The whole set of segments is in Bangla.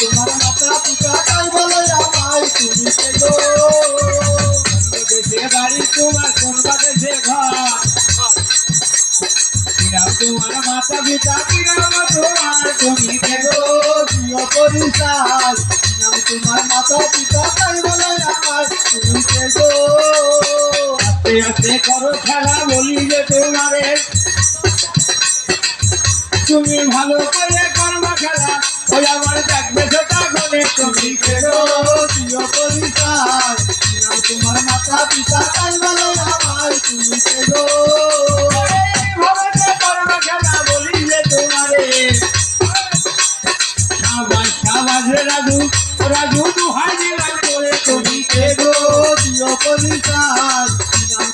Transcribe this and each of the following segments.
তোমার মাতা পিতা তাই বলো আমায় তুমি গো দেশে বাড়ি তোমার কোন বাদেশে ঘর তোমার মাতা পিতা কিরাম তোমার তুমি গো প্রিয় পরিচাল তোমার মাতা পিতা তাই বলো আমায় তুমি গো আস্তে আস্তে করো খেলা বলি যে তোমারে তুমি ভালো করে করবা খেলা ওই আমার দেখবে সেটা গনে তুমি গো প্রিয় পরিচাল তোমার মাতা পিতা তাই বলো আমায় তুমি গো ভালো করবা খেলা বলি যে তোমারে সাবাস রে রাজু রাজু দুহাই দিলাম করে তুমি গো প্রিয় পরিচাল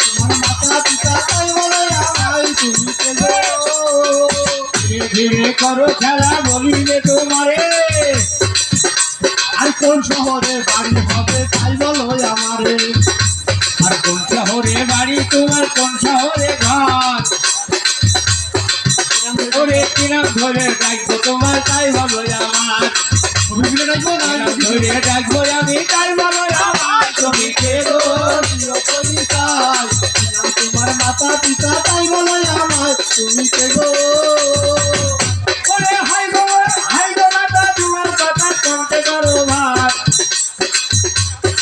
তোমার মাতা পিতা তাই বলো আমায় তুমি গো ধীরে ধীরে করো খেলা বলি যে তোমারে আর কোন শহরে বাড়ি হবে তাই বলো আমারে আর কোন শহরে বাড়ি তোমার কোন শহরে ঘর ওরে কিরাম ধরে ডাকবো তোমার তাই বলো আমার কিরাম ধরে ডাকবো আমি তাই বলো আমার তুমি কে গো প্রিয় পরিচাল তোমার মাতা পিতা তাই বলো আমায় তুমি গো ওরে হাই গো মাতা তোমার কথা শুনতে করো ভাত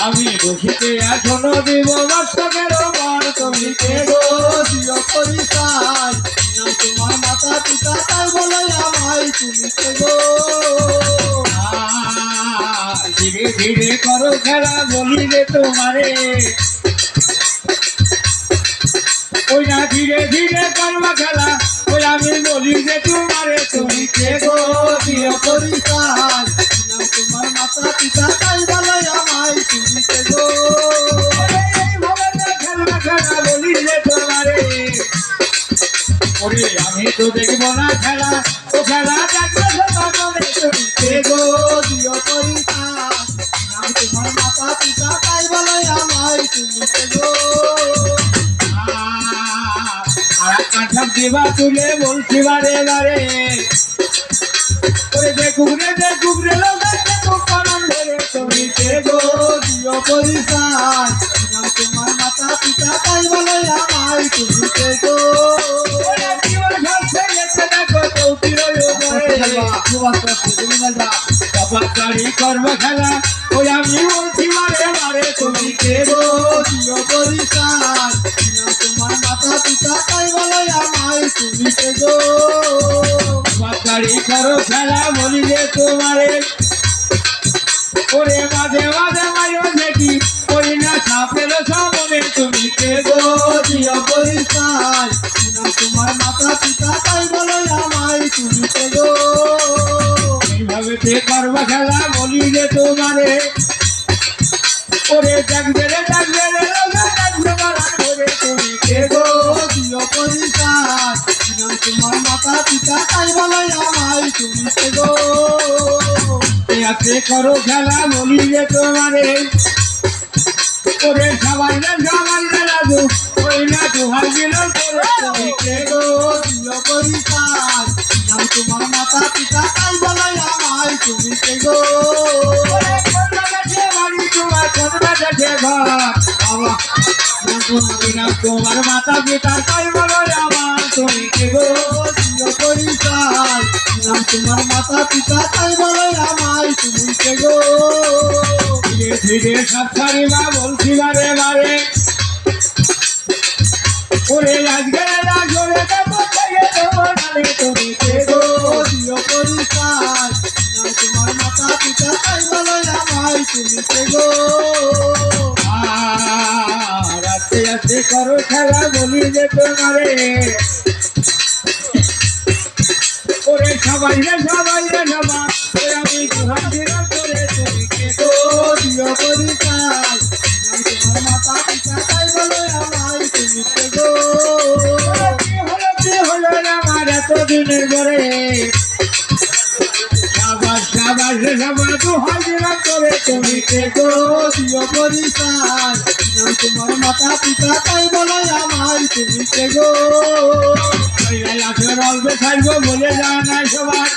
আমি বসিতে এখনো দিব বাস্তবের বার তুমি কে গো প্রিয় পরিচাল তোমার মাতা পিতা তাই বলো আমায় তুমি গো ধীরে ধীরে করো খেলা বলি রে তোমারে ওই না ধীরে ধীরে করবা খেলা ওই আমি বলি যে তোমারে তুমি কে গো প্রিয় পরিচাল তোমার মাতা পিতা তাই বলো আমায় তুমি গো খেলা খেলা বলি যে তোমারে ওরে আমি তো দেখবো না খেলা ও খেলা দেখবে তুমি কে গো প্রিয় পরিচাল তোমার মাতা পিতা তাই বলো আমায় তুমি গো আর কাঁঠা দেবা তুলে বলছি বারে বারে ওরে যে কুবরে লোক করম ধরে তুমি কে গো প্রিয় পরিচাল তোমার মাতা পিতা তাই বলো আমায় তুমি গো ওরে জীবন ঘাসে গেছে দেখো চৌকির গাড়ি করবো খেলা ওই আমি বলছি বারে বারে তুমি কে গো প্রিয় পরিচাল তোমার মাতা পিতা তাই বলো আমায় তুমি গো গাড়ি করো খেলা বলি যে তোমারে ওরে মাঝে মাঝে মাঝে দেখি ওই না সাপের সামনে তুমি কে গো প্রিয় পরিচাল তোমার মাতা পিতা তাই বলো আমায় তুমি গো এইভাবে তে করবা খেলা বলি যে তোমারে ওরে ডাকবে রে মারা করে তুমি কে গো প্রিয় পরিচাল তোমার মাতা পিতা তাই বলো আমায় তুমি গো তে করো খেলা বলি যে তোমারে ওরে সবাই রে রাজু ওই না দুহাই দিল করে তুমি কে গো প্রিয় পরিচাল তোমার মাতা পিতা তাই বলো আমায় তুমি গো তোমার মাতা পিতা তাই বলো আমার তুমি কে গো প্রিয় পরিচাল তোমার মাতা পিতা তাই বলো আমায় তুমি গো ধীরে ধীরে সব ছাড়িবা বলছি বারে বারে ওরে আজকে রাজরে তুমি কে গো প্রিয় পরিচাল তোমার মাতা পিতা তাই বলো আমায় তুমি গো আস্তে আস্তে করো খেলা বলি যে তোমারে ওরে সবাই রে সবাই আমি দুহাত দিলাম করে তুমি কে গো প্রিয় পরিচাল তোমার মাতা পিতা তাই বলো আমায় তুমি গো কি হলো আমার এতদিনের পরে সাবাস বাসে সবাই তো হয় দিলাম করে তুমি কে গো গো দিও পরিচয় কি নাম তোমার মাতা পিতা তাই বলে আমায় তুমি কে গো লাঠের অল্পে থাকবো বলে যায় না সবাই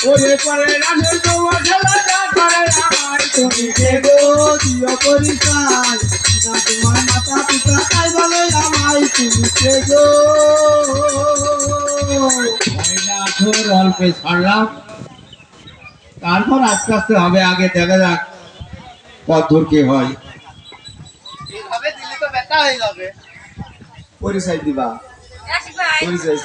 ওরে পরে লাঠের তোমার খেলা যা করে আমায় তুমি কে গো দিও পরিচয় কি নাম তোমার মাতা পিতা তাই বলে আমায় তুমি কে গো লাঠের অল্পে ছাড়লাম তারপর আস্তে আস্তে হবে আগে দেখা যাক কত দূর কি হয় এইভাবে দিলে তো ব্যথা হয়ে যাবে পরিচয় দিবা পরিচয়